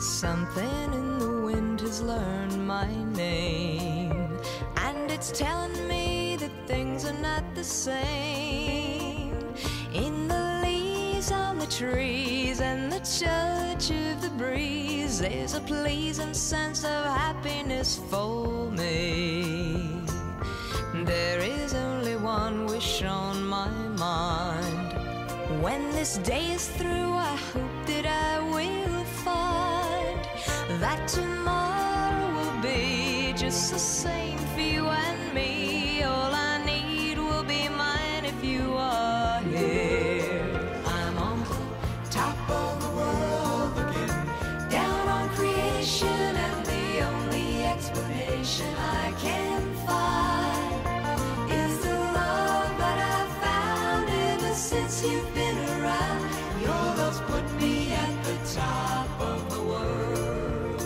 Something in the wind has learned my name, and it's telling me that things are not the same. In the leaves on the trees and the touch of the breeze, there's a pleasing sense of happiness for me. There is only one wish on my mind. When this day is through, I hope that I will find that tomorrow will be just the same for you and me. All I need will be mine if you are here. I'm on the top of the world looking down on creation, and the only explanation I can find is the love that I've found ever since you've been around. Your love's put me at the top of the world.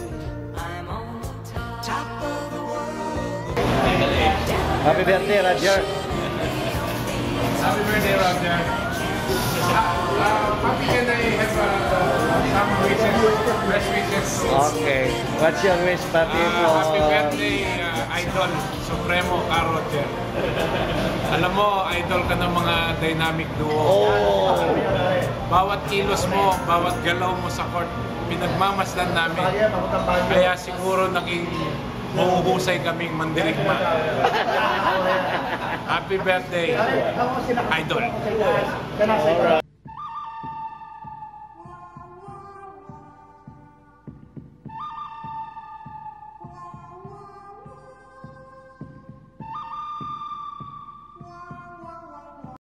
I'm on the top of the world. Happy birthday, Roger. Happy birthday, Roger. Happy birthday. Have some wishes, best wishes. Okay. What's your wish, Papi? Happy birthday, Idol Supremo, Ka Roger. Alam mo, idol ka ng mga dynamic duo. Oh. Bawat kilos mo, bawat galaw mo sa court, pinagmamasdan namin. Kaya siguro naging mahuhusay kaming mandirigma. Happy birthday, Idol. Alright.